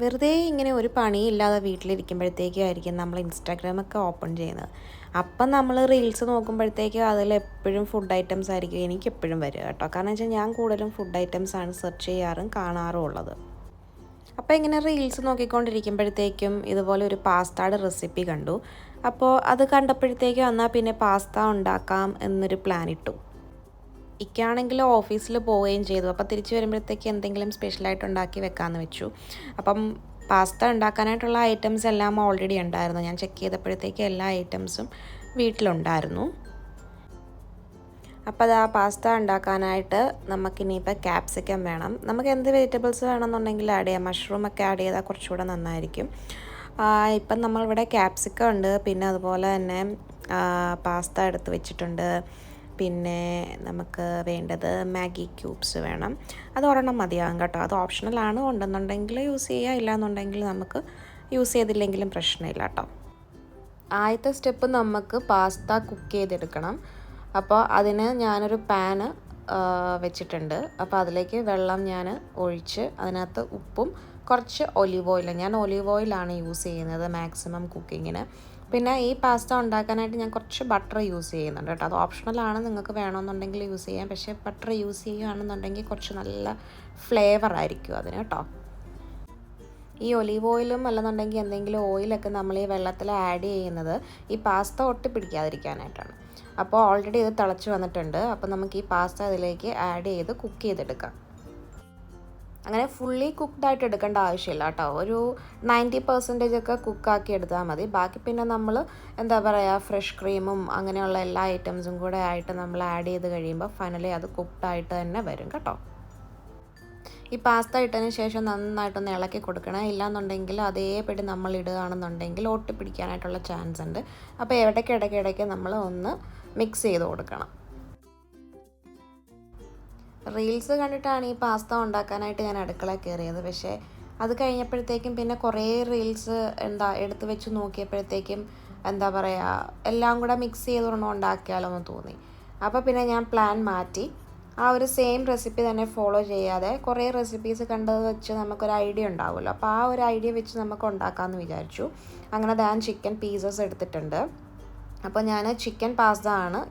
വെറുതെ ഇങ്ങനെ ഒരു പണിയില്ലാതെ വീട്ടിലിരിക്കുമ്പോഴത്തേക്കും നമ്മൾ ഇൻസ്റ്റാഗ്രാമൊക്കെ ഓപ്പൺ ചെയ്യുന്നത്. അപ്പം നമ്മൾ റീൽസ് നോക്കുമ്പോഴത്തേക്കും അതിലെപ്പോഴും ഫുഡ് ഐറ്റംസ് ആയിരിക്കും എനിക്കെപ്പോഴും വരിക കേട്ടോ. കാരണം വെച്ചാൽ ഞാൻ കൂടുതലും ഫുഡ് ഐറ്റംസാണ് സെർച്ച് ചെയ്യാറും കാണാറും ഉള്ളത്. അപ്പോൾ ഇങ്ങനെ റീൽസ് നോക്കിക്കൊണ്ടിരിക്കുമ്പോഴത്തേക്കും ഇതുപോലെ ഒരു പാസ്തയുടെ റെസിപ്പി കണ്ടു. അപ്പോൾ അത് കണ്ടപ്പോഴത്തേക്കും എന്നാൽ പിന്നെ പാസ്ത ഉണ്ടാക്കാം എന്നൊരു പ്ലാൻ ഇട്ടു. ഇക്കാണെങ്കിൽ ഓഫീസിൽ പോവുകയും ചെയ്തു. അപ്പോൾ തിരിച്ച് വരുമ്പോഴത്തേക്ക് എന്തെങ്കിലും സ്പെഷ്യലായിട്ട് ഉണ്ടാക്കി വെക്കാമെന്ന് വെച്ചു. അപ്പം പാസ്ത ഉണ്ടാക്കാനായിട്ടുള്ള ഐറ്റംസ് എല്ലാം ഓൾറെഡി ഉണ്ടായിരുന്നു. ഞാൻ ചെക്ക് ചെയ്തപ്പോഴത്തേക്ക് എല്ലാ ഐറ്റംസും വീട്ടിലുണ്ടായിരുന്നു. അപ്പോൾ അത് ആ പാസ്ത ഉണ്ടാക്കാനായിട്ട് നമുക്കിനിയിപ്പോൾ ക്യാപ്സിക്കം വേണം. നമുക്ക് എന്ത് വെജിറ്റബിൾസ് വേണമെന്നുണ്ടെങ്കിൽ ആഡ് ചെയ്യാം. മഷ്റൂമൊക്കെ ആഡ് ചെയ്താൽ കുറച്ചുകൂടെ നന്നായിരിക്കും. ഇപ്പം നമ്മളിവിടെ ക്യാപ്സിക്കം ഉണ്ട്, പിന്നെ അതുപോലെ തന്നെ പാസ്ത എടുത്ത് വെച്ചിട്ടുണ്ട്. പിന്നെ നമുക്ക് വേണ്ടത് മാഗി ക്യൂബ്സ് വേണം. അത് ഒരെണ്ണം മതിയാകും കേട്ടോ. അത് ഓപ്ഷണലാണ്. ഉണ്ടെന്നുണ്ടെങ്കിൽ യൂസ് ചെയ്യുക, ഇല്ലയെന്നുണ്ടെങ്കിൽ നമുക്ക് യൂസ് ചെയ്തില്ലെങ്കിലും പ്രശ്നമില്ല കേട്ടോ. ആദ്യത്തെ സ്റ്റെപ്പ് നമുക്ക് പാസ്ത കുക്ക് ചെയ്തെടുക്കണം. അപ്പോൾ അതിന് ഞാനൊരു പാന് വെച്ചിട്ടുണ്ട്. അപ്പോൾ അതിലേക്ക് വെള്ളം ഞാൻ ഒഴിച്ച് അതിനകത്ത് ഉപ്പും കുറച്ച് ഒലീവ് ഓയിൽ, ഞാൻ ഒലീവ് ഓയിലാണ് യൂസ് ചെയ്യുന്നത് മാക്സിമം കുക്കിങ്ങിന്. പിന്നെ ഈ പാസ്ത ഉണ്ടാക്കാനായിട്ട് ഞാൻ കുറച്ച് ബട്ടർ യൂസ് ചെയ്യുന്നുണ്ട് കേട്ടോ. അത് ഓപ്ഷണലാണ്, നിങ്ങൾക്ക് വേണമെന്നുണ്ടെങ്കിൽ യൂസ് ചെയ്യാം. പക്ഷേ ബട്ടർ യൂസ് ചെയ്യുകയാണെന്നുണ്ടെങ്കിൽ കുറച്ച് നല്ല ഫ്ലേവർ ആയിരിക്കും അതിന് കേട്ടോ. ഈ ഒലീവ് ഓയിലും അല്ലെന്നുണ്ടെങ്കിൽ എന്തെങ്കിലും ഓയിലൊക്കെ നമ്മൾ ഈ വെള്ളത്തിൽ ആഡ് ചെയ്യുന്നത് ഈ പാസ്ത ഒട്ടിപ്പിടിക്കാതിരിക്കാനായിട്ടാണ്. അപ്പോൾ ഓൾറെഡി ഇത് തിളച്ച് വന്നിട്ടുണ്ട്. അപ്പോൾ നമുക്ക് ഈ പാസ്ത ഇതിലേക്ക് ആഡ് ചെയ്ത് കുക്ക് ചെയ്തെടുക്കാം. അങ്ങനെ ഫുള്ളി കുക്ക്ഡായിട്ട് എടുക്കേണ്ട ആവശ്യമില്ല കേട്ടോ. ഒരു 90% ഒക്കെ കുക്കാക്കി എടുത്താൽ മതി. ബാക്കി പിന്നെ നമ്മൾ എന്താ പറയുക, ഫ്രഷ് ക്രീമും അങ്ങനെയുള്ള എല്ലാ ഐറ്റംസും കൂടെ ആയിട്ട് നമ്മൾ ആഡ് ചെയ്ത് കഴിയുമ്പോൾ ഫൈനലി അത് കുക്ക്ഡായിട്ട് തന്നെ വരും കേട്ടോ. ഈ പാസ്ത ഇട്ടതിന് ശേഷം നന്നായിട്ടൊന്ന് ഇളക്കി കൊടുക്കണം. ഇല്ലാന്നുണ്ടെങ്കിൽ അതേപടി നമ്മൾ ഇടുകയാണെന്നുണ്ടെങ്കിൽ ഒട്ടിപ്പിടിക്കാനായിട്ടുള്ള ചാൻസ് ഉണ്ട്. അപ്പോൾ ഇടയ്ക്കിടയ്ക്ക് നമ്മൾ ഒന്ന് മിക്സ് ചെയ്ത് കൊടുക്കണം. റീൽസ് കണ്ടിട്ടാണ് ഈ പാസ്ത ഉണ്ടാക്കാനായിട്ട് ഞാൻ അടുക്കളയിൽ കയറിയത്. പക്ഷേ അത് കഴിഞ്ഞപ്പോഴത്തേക്കും പിന്നെ കുറേ റീൽസ് എടുത്ത് വെച്ച് നോക്കിയപ്പോഴത്തേക്കും എന്താ പറയുക, എല്ലാം കൂടെ മിക്സ് ചെയ്തൊരെണ്ണം ഉണ്ടാക്കിയാലോ എന്ന് തോന്നി. അപ്പോൾ പിന്നെ ഞാൻ പ്ലാൻ മാറ്റി. ആ ഒരു സെയിം റെസിപ്പി തന്നെ ഫോളോ ചെയ്യാതെ കുറേ റെസിപ്പീസ് കണ്ടത് വെച്ച് നമുക്കൊരു ഐഡിയ ഉണ്ടാവുമല്ലോ. അപ്പോൾ ആ ഒരു ഐഡിയ വെച്ച് നമുക്ക് ഉണ്ടാക്കാമെന്ന് വിചാരിച്ചു. അങ്ങനെ ഞാൻ ചിക്കൻ പീസസ് എടുത്തിട്ടുണ്ട്. അപ്പോൾ ഞാൻ ചിക്കൻ പാസ്ത ആണ്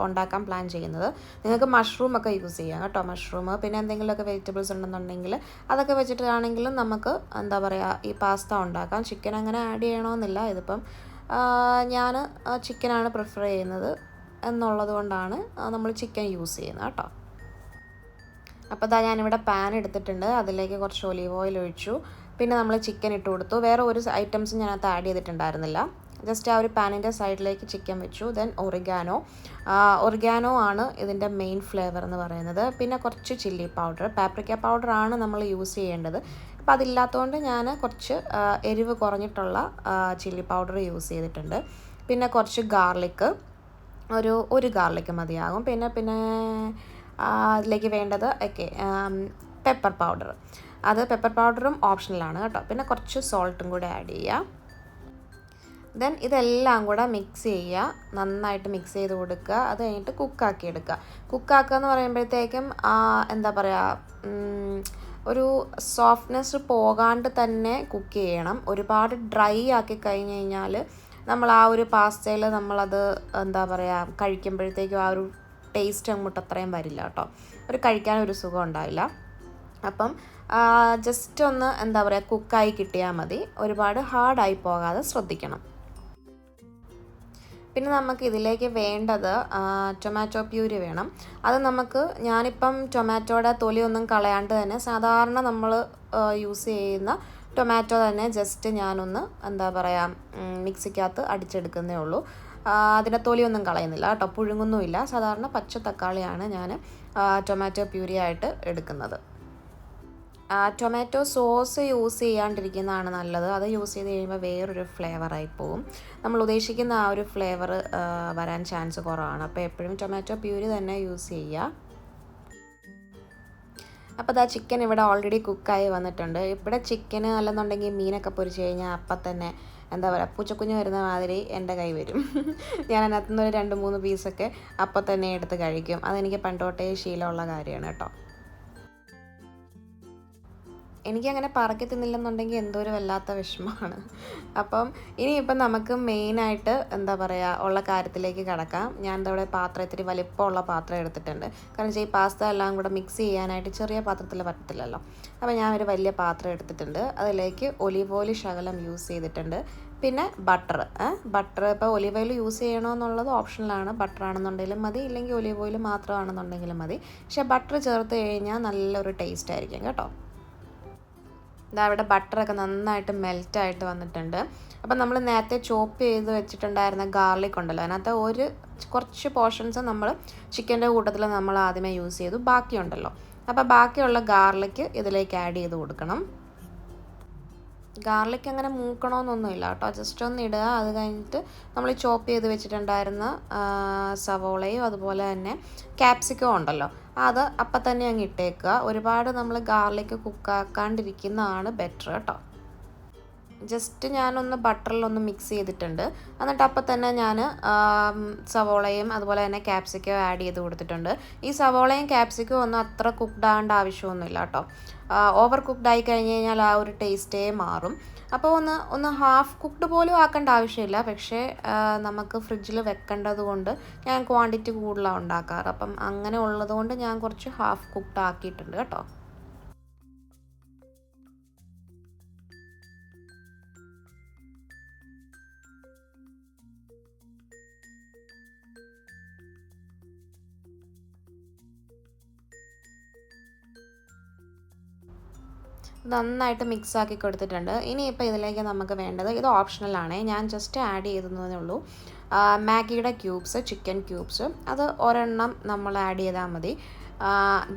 ഉണ്ടാക്കാൻ പ്ലാൻ ചെയ്യുന്നത്. നിങ്ങൾക്ക് മഷ്റൂമൊക്കെ യൂസ് ചെയ്യാം കേട്ടോ. മഷ്റൂം പിന്നെ എന്തെങ്കിലുമൊക്കെ വെജിറ്റബിൾസ് ഉണ്ടെന്നുണ്ടെങ്കിൽ അതൊക്കെ വെച്ചിട്ടാണെങ്കിലും നമുക്ക് എന്താ പറയുക ഈ പാസ്ത ഉണ്ടാക്കാം. ചിക്കൻ അങ്ങനെ ആഡ് ചെയ്യണമെന്നില്ല. ഇതിപ്പം ഞാൻ ചിക്കനാണ് പ്രിഫർ ചെയ്യുന്നത് എന്നുള്ളത് കൊണ്ടാണ് നമ്മൾ ചിക്കൻ യൂസ് ചെയ്യുന്നത് കേട്ടോ. അപ്പോൾ ഞാനിവിടെ പാൻ എടുത്തിട്ടുണ്ട്. അതിലേക്ക് കുറച്ച് ഒലീവ് ഓയിൽ ഒഴിച്ചു. പിന്നെ നമ്മൾ ചിക്കൻ ഇട്ട് കൊടുത്തു. വേറെ ഒരു ഐറ്റംസും ഞാനകത്ത് ആഡ് ചെയ്തിട്ടുണ്ടായിരുന്നില്ല. ജസ്റ്റ് ആ ഒരു പാനിൻ്റെ സൈഡിലേക്ക് ചിക്കൻ വെച്ചു. ദെൻ ഒറിഗാനോ ആണ് ഇതിൻ്റെ മെയിൻ ഫ്ലേവർ എന്ന് പറയുന്നത്. പിന്നെ കുറച്ച് ചില്ലി പൗഡർ, പാപ്രിക്ക പൗഡറാണ് നമ്മൾ യൂസ് ചെയ്യേണ്ടത്. അപ്പോൾ അതില്ലാത്തതുകൊണ്ട് ഞാൻ കുറച്ച് എരിവ് കുറഞ്ഞിട്ടുള്ള ചില്ലി പൗഡർ യൂസ് ചെയ്തിട്ടുണ്ട്. പിന്നെ കുറച്ച് ഗാർലിക്ക്, ഒരു ഗാർലിക്ക് മതിയാകും. പിന്നെ അതിലേക്ക് വേണ്ടത് പെപ്പർ പൗഡർ. പെപ്പർ പൗഡറും ഓപ്ഷണലാണ് കേട്ടോ. പിന്നെ കുറച്ച് സോൾട്ടും കൂടെ ആഡ് ചെയ്യുക. ദെൻ ഇതെല്ലാം കൂടെ മിക്സ് ചെയ്യുക, നന്നായിട്ട് മിക്സ് ചെയ്ത് കൊടുക്കുക. അത് കഴിഞ്ഞിട്ട് കുക്കാക്കി എടുക്കുക. കുക്കാക്കുക എന്ന് പറയുമ്പോഴത്തേക്കും എന്താ പറയുക, ഒരു സോഫ്റ്റ്നെസ് പോകാണ്ട് തന്നെ കുക്ക് ചെയ്യണം. ഒരുപാട് ഡ്രൈ ആക്കി കഴിഞ്ഞ് കഴിഞ്ഞാൽ നമ്മൾ ആ ഒരു പാസ്തയിൽ നമ്മളത് എന്താ പറയുക കഴിക്കുമ്പോഴത്തേക്കും ആ ഒരു ടേസ്റ്റ് അങ്ങോട്ട് അത്രയും വരില്ല കേട്ടോ. കഴിക്കാനൊരു സുഖം ഉണ്ടാവില്ല. അപ്പം ജസ്റ്റ് ഒന്ന് എന്താ പറയുക കുക്കായി കിട്ടിയാൽ മതി. ഒരുപാട് ഹാർഡായി പോകാതെ ശ്രദ്ധിക്കണം. പിന്നെ നമുക്ക് ഇതിലേക്ക് വേണ്ടത് ടൊമാറ്റോ പ്യൂരി വേണം. അത് ഞാനിപ്പം ടൊമാറ്റോയുടെ തൊലിയൊന്നും കളയാണ്ട് തന്നെ സാധാരണ നമ്മൾ യൂസ് ചെയ്യുന്ന ടൊമാറ്റോ തന്നെ ജസ്റ്റ് ഞാനൊന്ന് എന്താ പറയുക മിക്സിക്കകത്ത് അടിച്ചെടുക്കുന്നേ ഉള്ളൂ. അതിൻ്റെ തൊലിയൊന്നും കളയുന്നില്ല കേട്ടോ, പുഴുങ്ങുന്നുമില്ല. സാധാരണ പച്ച തക്കാളിയാണ് ഞാൻ ടൊമാറ്റോ പ്യൂരി ആയിട്ട് എടുക്കുന്നത്. ടൊമാറ്റോ സോസ് യൂസ് ചെയ്യാണ്ടിരിക്കുന്നതാണ് നല്ലത്. അത് യൂസ് ചെയ്ത് കഴിയുമ്പോൾ വേറൊരു ഫ്ലേവറായി പോവും. നമ്മൾ ഉദ്ദേശിക്കുന്ന ആ ഒരു ഫ്ലേവർ വരാൻ ചാൻസ് കുറവാണ്. അപ്പോൾ എപ്പോഴും ടൊമാറ്റോ പ്യൂരി തന്നെ യൂസ് ചെയ്യുക. അപ്പോൾ ചിക്കൻ ഇവിടെ ഓൾറെഡി കുക്കായി വന്നിട്ടുണ്ട്. ഇവിടെ ചിക്കന് അല്ലെന്നുണ്ടെങ്കിൽ മീനൊക്കെ പൊരിച്ച് കഴിഞ്ഞാൽ അപ്പം തന്നെ എന്താ പറയുക പൂച്ചക്കുഞ്ഞ് വരുന്ന മാതിരി എൻ്റെ കൈ വരും. ഞാൻ അതിനകത്തുനിന്ന് ഒരു 2-3 പീസൊക്കെ അപ്പം തന്നെ എടുത്ത് കഴിക്കും. അതെനിക്ക് പണ്ടോട്ടേ ശീലമുള്ള കാര്യമാണ് കേട്ടോ. എനിക്കങ്ങനെ പറക്കി തിന്നില്ലെന്നുണ്ടെങ്കിൽ എന്തോ ഒരു വല്ലാത്ത വിഷമമാണ്. അപ്പം ഇനിയിപ്പം നമുക്ക് മെയിനായിട്ട് എന്താ പറയുക ഉള്ള കാര്യത്തിലേക്ക് കടക്കാം. ഞാൻ എന്താ ഇവിടെ പാത്രം ഇത്തിരി വലിപ്പമുള്ള പാത്രം എടുത്തിട്ടുണ്ട്. കാരണം വെച്ചാൽ ഈ പാസ്ത എല്ലാം കൂടെ മിക്സ് ചെയ്യാനായിട്ട് ചെറിയ പാത്രത്തിൽ പറ്റത്തില്ലല്ലോ. അപ്പോൾ ഞാൻ ഒരു വലിയ പാത്രം എടുത്തിട്ടുണ്ട്. അതിലേക്ക് ഒലിവ് ഓയിൽ ശകലം യൂസ് ചെയ്തിട്ടുണ്ട്. പിന്നെ ബട്ടർ ഇപ്പോൾ ഒലിവ് ഓയിൽ യൂസ് ചെയ്യണമെന്നുള്ളത് ഓപ്ഷണലാണ്. ബട്ടർ ആണെന്നുണ്ടെങ്കിലും മതി, ഇല്ലെങ്കിൽ ഒലിവ് ഓയിൽ മാത്രമാണെന്നുണ്ടെങ്കിലും മതി. പക്ഷേ ബട്ടർ ചേർത്ത് കഴിഞ്ഞാൽ നല്ലൊരു ടേസ്റ്റ് ആയിരിക്കും കേട്ടോ. ഇതാ ഇവിടെ ബട്ടറൊക്കെ നന്നായിട്ട് മെൽറ്റായിട്ട് വന്നിട്ടുണ്ട്. അപ്പം നമ്മൾ നേരത്തെ ചോപ്പ് ചെയ്ത് വെച്ചിട്ടുണ്ടായിരുന്ന ഗാർലിക് ഉണ്ടല്ലോ, അതിനകത്ത് കുറച്ച് പോർഷൻസ് നമ്മൾ ചിക്കൻ്റെ കൂട്ടത്തിൽ നമ്മൾ ആദ്യമേ യൂസ് ചെയ്തു, ബാക്കിയുണ്ടല്ലോ. അപ്പോൾ ബാക്കിയുള്ള ഗാർലിക് ഇതിലേക്ക് ആഡ് ചെയ്ത് കൊടുക്കണം. ഗാർലിക് അങ്ങനെ മൂക്കണമെന്നൊന്നുമില്ല കേട്ടോ, ജസ്റ്റ് ഒന്ന് ഇടുക. അത് കഴിഞ്ഞിട്ട് നമ്മൾ ചോപ്പ് ചെയ്ത് വെച്ചിട്ടുണ്ടായിരുന്ന സവോളയും അതുപോലെ തന്നെ ക്യാപ്സിക്കം ഉണ്ടല്ലോ, അത് അപ്പം തന്നെ അങ്ങ് ഇട്ടേക്കുക. ഒരുപാട് നമ്മൾ ഗാർലിക് കുക്കാക്കാണ്ടിരിക്കുന്നതാണ് ബെറ്റർ കേട്ടോ. ജസ്റ്റ് ഞാനൊന്ന് ബട്ടറിലൊന്ന് മിക്സ് ചെയ്തിട്ടുണ്ട്. എന്നിട്ട് അപ്പം തന്നെ ഞാൻ സവോളയും അതുപോലെ തന്നെ ക്യാപ്സിക്കവും ആഡ് ചെയ്ത് കൊടുത്തിട്ടുണ്ട്. ഈ സവോളയും ക്യാപ്സിക്കവും ഒന്നും അത്ര കുക്ക്ഡ് ആവേണ്ട ആവശ്യമൊന്നുമില്ല കേട്ടോ. ഓവർ കുക്ക്ഡ് ആയി കഴിഞ്ഞ് കഴിഞ്ഞാൽ ആ ഒരു ടേസ്റ്റേ മാറും. അപ്പോൾ ഒന്ന് ഹാഫ് കുക്ക്ഡ് പോലും ആക്കേണ്ട ആവശ്യമില്ല. പക്ഷേ നമുക്ക് ഫ്രിഡ്ജിൽ വെക്കേണ്ടത് കൊണ്ട് ഞാൻ ക്വാണ്ടിറ്റി കൂടുതലാണ് ഉണ്ടാക്കാറ്. അപ്പം അങ്ങനെ ഉള്ളത് കൊണ്ട് ഞാൻ കുറച്ച് ഹാഫ് കുക്ക്ഡ് ആക്കിയിട്ടുണ്ട് കേട്ടോ. നന്നായിട്ട് മിക്സാക്കി കൊടുത്തിട്ടുണ്ട്. ഇനിയിപ്പോൾ ഇതിലേക്ക് നമുക്ക് വേണ്ടത്, ഇത് ഓപ്ഷണലാണ്, ഞാൻ ജസ്റ്റ് ആഡ് ചെയ്തതേ ഉള്ളൂ, മാഗിയുടെ ക്യൂബ്സ്, ചിക്കൻ ക്യൂബ്സ്. അത് ഒരെണ്ണം നമ്മൾ ആഡ് ചെയ്താൽ മതി.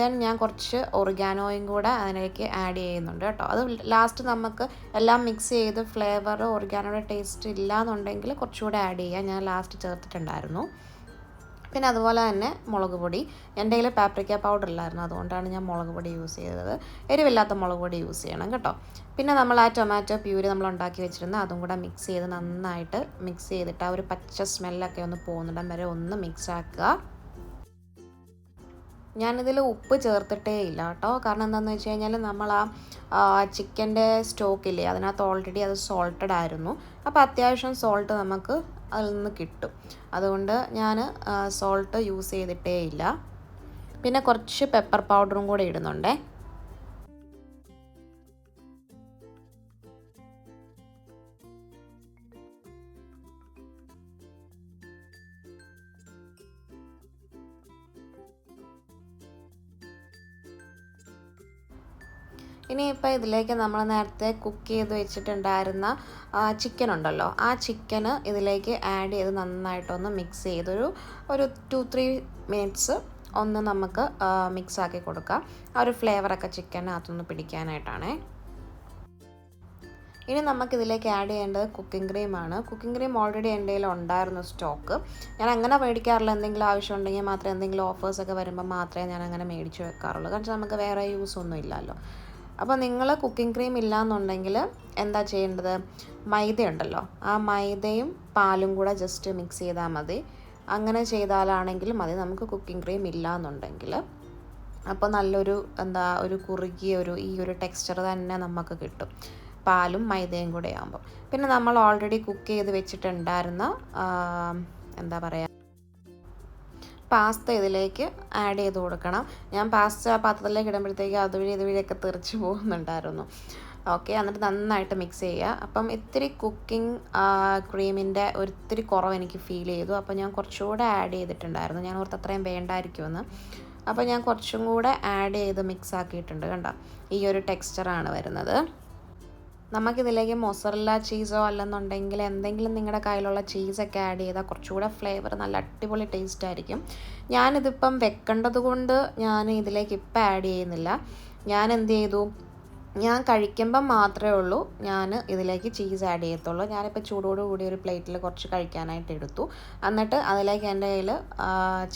ദെൻ ഞാൻ കുറച്ച് ഒറിഗാനോയും കൂടെ അതിലേക്ക് ആഡ് ചെയ്യുന്നുണ്ട് കേട്ടോ. അത് ലാസ്റ്റ് നമുക്ക് എല്ലാം മിക്സ് ചെയ്ത് ഫ്ലേവർ ഒറിഗാനോയുടെ ടേസ്റ്റ് ഇല്ല എന്നുണ്ടെങ്കിൽ കുറച്ചുകൂടെ ആഡ് ചെയ്യാം. ഞാൻ ലാസ്റ്റ് ചേർത്തിട്ടുണ്ടായിരുന്നു. പിന്നെ അതുപോലെ തന്നെ മുളക് പൊടി, എൻ്റെ കയ്യിൽ പാപ്രിക്ക പൗഡർ ഇല്ലായിരുന്നു, അതുകൊണ്ടാണ് ഞാൻ മുളക് പൊടി യൂസ് ചെയ്തത്. എരിവില്ലാത്ത മുളക് പൊടി യൂസ് ചെയ്യണം കേട്ടോ. പിന്നെ നമ്മൾ ആ ടൊമാറ്റോ പ്യൂരി നമ്മൾ ഉണ്ടാക്കി വെച്ചിരുന്ന അതും കൂടെ മിക്സ് ചെയ്ത് നന്നായിട്ട് മിക്സ് ചെയ്തിട്ട് ആ ഒരു പച്ച സ്മെല്ലൊക്കെ ഒന്ന് പോകുന്നിടം വരെ ഒന്ന് മിക്സ് ആക്കുക. ഞാനിതിൽ ഉപ്പ് ചേർത്തിട്ടേ ഇല്ല കേട്ടോ. കാരണം എന്താണെന്ന് വെച്ച് കഴിഞ്ഞാൽ നമ്മൾ ആ ചിക്കൻ്റെ സ്റ്റോക്കില്ലേ, അതിനകത്ത് ഓൾറെഡി അത് സോൾട്ടഡ് ആയിരുന്നു. അപ്പോൾ അത്യാവശ്യം സോൾട്ട് നമുക്ക് അതിൽ നിന്ന് കിട്ടും. അതുകൊണ്ട് ഞാൻ സോൾട്ട് യൂസ് ചെയ്തിട്ടേ ഇല്ല. പിന്നെ കുറച്ച് പെപ്പർ പൗഡറും കൂടെ ഇടുന്നുണ്ടേ. ഇനിയിപ്പോൾ ഇതിലേക്ക് നമ്മൾ നേരത്തെ കുക്ക് ചെയ്ത് വെച്ചിട്ടുണ്ടായിരുന്ന ചിക്കൻ ഉണ്ടല്ലോ, ആ ചിക്കന് ഇതിലേക്ക് ആഡ് ചെയ്ത് നന്നായിട്ടൊന്ന് മിക്സ് ചെയ്തൊരു 2-3 മിനിറ്റ്സ് ഒന്ന് നമുക്ക് മിക്സാക്കി കൊടുക്കാം. ആ ഒരു ഫ്ലേവറൊക്കെ ചിക്കനകത്തൊന്ന് പിടിക്കാനായിട്ടാണേ. ഇനി നമുക്കിതിലേക്ക് ആഡ് ചെയ്യേണ്ടത് കുക്കിംഗ് ക്രീമാണ്. കുക്കിംഗ് ക്രീം ഓൾറെഡി എൻ്റെ കയ്യിൽ ഉണ്ടായിരുന്നു സ്റ്റോക്ക്. ഞാൻ അങ്ങനെ മേടിക്കാറില്ല. എന്തെങ്കിലും ആവശ്യം ഉണ്ടെങ്കിൽ മാത്രമേ, എന്തെങ്കിലും ഓഫേഴ്സൊക്കെ വരുമ്പോൾ മാത്രമേ ഞാൻ അങ്ങനെ മേടിച്ച് വെക്കാറുള്ളൂ. കാരണം നമുക്ക് വേറെ യൂസ് ഒന്നും ഇല്ലല്ലോ. അപ്പോൾ നിങ്ങൾ കുക്കിംഗ് ക്രീം ഇല്ലയെന്നുണ്ടെങ്കിൽ എന്താ ചെയ്യേണ്ടത്, മൈദ ഉണ്ടല്ലോ, ആ മൈദയും പാലും കൂടെ ജസ്റ്റ് മിക്സ് ചെയ്താൽ മതി. അങ്ങനെ ചെയ്താലാണെങ്കിൽ മതി, നമുക്ക് കുക്കിംഗ് ക്രീം ഇല്ല എന്നുണ്ടെങ്കിൽ. അപ്പോൾ നല്ലൊരു ഒരു കുറുകിയ ഈ ഒരു ടെക്സ്ചർ തന്നെ നമുക്ക് കിട്ടും, പാലും മൈദയും കൂടെ ആകുമ്പോൾ. പിന്നെ നമ്മൾ ഓൾറെഡി കുക്ക് ചെയ്ത് വെച്ചിട്ടുണ്ടായിരുന്ന എന്താ പറയുക പാസ്ത ഇതിലേക്ക് ആഡ് ചെയ്ത് കൊടുക്കണം. ഞാൻ പാസ്ത പാത്രത്തിലേക്ക് ഇടുമ്പോഴത്തേക്ക് ഇതുവഴിയൊക്കെ തെറിച്ച് പോകുന്നുണ്ടായിരുന്നു. ഓക്കെ, എന്നിട്ട് നന്നായിട്ട് മിക്സ് ചെയ്യുക. അപ്പം ഇത്തിരി കുക്കിംഗ് ക്രീമിൻ്റെ ഒരിത്തിരി കുറവ് എനിക്ക് ഫീൽ ചെയ്തു. അപ്പോൾ ഞാൻ കുറച്ചുകൂടെ ആഡ് ചെയ്തിട്ടുണ്ടായിരുന്നു. ഞാൻ ഓർത്ത് അത്രയും വേണ്ടായിരിക്കുമെന്ന്. അപ്പോൾ ഞാൻ കുറച്ചും കൂടെ ആഡ് ചെയ്ത് മിക്സ് ആക്കിയിട്ടുണ്ട്. കണ്ടോ, ഈ ഒരു ടെക്സ്ചറാണ് വരുന്നത്. നമുക്കിതിലേക്ക് മൊസറല്ല ചീസോ അല്ലെന്നുണ്ടെങ്കിൽ എന്തെങ്കിലും നിങ്ങളുടെ കയ്യിലുള്ള ചീസൊക്കെ ആഡ് ചെയ്താൽ കുറച്ചുകൂടെ ഫ്ലേവർ നല്ല അടിപൊളി ടേസ്റ്റ് ആയിരിക്കും. ഞാനിതിപ്പം വെക്കേണ്ടത് കൊണ്ട് ഞാൻ ഇതിലേക്ക് ഇപ്പം ആഡ് ചെയ്യുന്നില്ല. ഞാൻ എന്ത് ചെയ്തു, ഞാൻ കഴിക്കുമ്പം മാത്രമേ ഉള്ളൂ ഞാൻ ഇതിലേക്ക് ചീസ് ആഡ് ചെയ്യത്തുള്ളൂ. ഞാനിപ്പോൾ ചൂടോടുകൂടി ഒരു പ്ലേറ്റിൽ കുറച്ച് കഴിക്കാനായിട്ട് എടുത്തു. എന്നിട്ട് അതിലേക്ക് എൻ്റെ കയ്യിൽ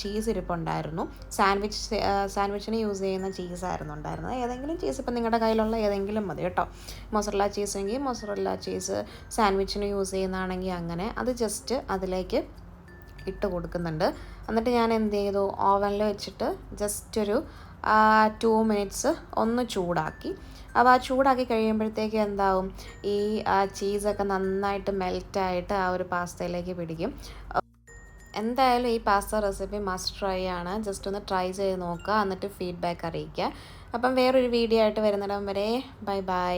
ചീസ് ഇരിപ്പുണ്ടായിരുന്നു. സാൻഡ്വിച്ചിന് യൂസ് ചെയ്യുന്ന ചീസായിരുന്നു ഉണ്ടായിരുന്നത്. ഏതെങ്കിലും ചീസ് ഇപ്പം നിങ്ങളുടെ കയ്യിലുള്ള ഏതെങ്കിലും മതി കേട്ടോ. മൊസറല്ല ചീസ് എങ്കിൽ മൊസറല്ല ചീസ്, സാൻഡ്വിച്ചിന് യൂസ് ചെയ്യുന്നതാണെങ്കിൽ അങ്ങനെ. അത് ജസ്റ്റ് അതിലേക്ക് ഇട്ട് കൊടുക്കുന്നുണ്ട്. എന്നിട്ട് ഞാൻ എന്ത് ചെയ്തു, ഓവനിൽ വെച്ചിട്ട് ജസ്റ്റ് ഒരു 2 മിനിറ്റ്സ് ഒന്ന് ചൂടാക്കി. അപ്പോൾ ആ ചൂടാക്കി കഴിയുമ്പോഴത്തേക്കും എന്താവും, ഈ ചീസൊക്കെ നന്നായിട്ട് മെൽറ്റായിട്ട് ആ ഒരു പാസ്തയിലേക്ക് പിടിക്കും. എന്തായാലും ഈ പാസ്ത റെസിപ്പി മസ്റ്റ് ട്രൈ ആണ്. ജസ്റ്റ് ഒന്ന് ട്രൈ ചെയ്ത് നോക്കുക, എന്നിട്ട് ഫീഡ്ബാക്ക് അറിയിക്കുക. അപ്പം വേറൊരു വീഡിയോ ആയിട്ട് വരുന്നിടം വരെ ബൈ ബൈ.